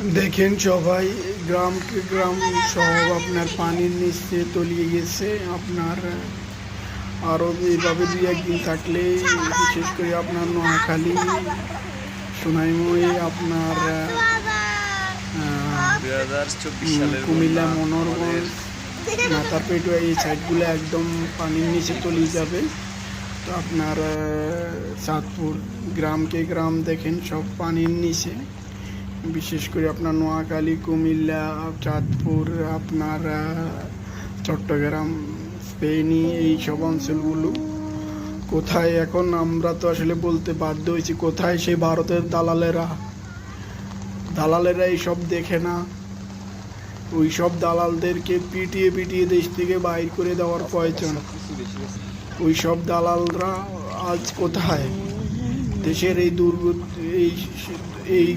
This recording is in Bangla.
দেখেন সবাই, গ্রামকে গ্রাম সব আপনার পানির নিচে তলিয়ে গেছে। আপনার আরও এইভাবে দুই একদিন থাকলে, বিশেষ করে আপনার নোয়াখালী, সোনাইমুড়ি, আপনার 2024 সালের কুমিল্লা, বন্যা আমাদের মনোরগঞ্জ, নাতারপেটুয়া এই সাইডগুলো একদম পানির নিচে তলিয়ে যাবে। তো আপনার চাঁদপুর গ্রামকে গ্রাম দেখেন সব পানির নিচে। বিশেষ করে আপনার নোয়াখালী, কুমিল্লা, চাঁদপুর, আপনার চট্টগ্রাম, ফেনী, এই সব অঞ্চলগুলো কোথায় এখন আমরা তো আসলে বলতে বাধ্য হয়েছি, কোথায় সেই ভারতের দালালেরা এইসব দেখে না। ওই সব দালালদেরকে পিটিয়ে পিটিয়ে দেশ থেকে বাইর করে দেওয়ার প্রয়োজন। ওই সব দালালরা আজ কোথায়? দেশের এই এই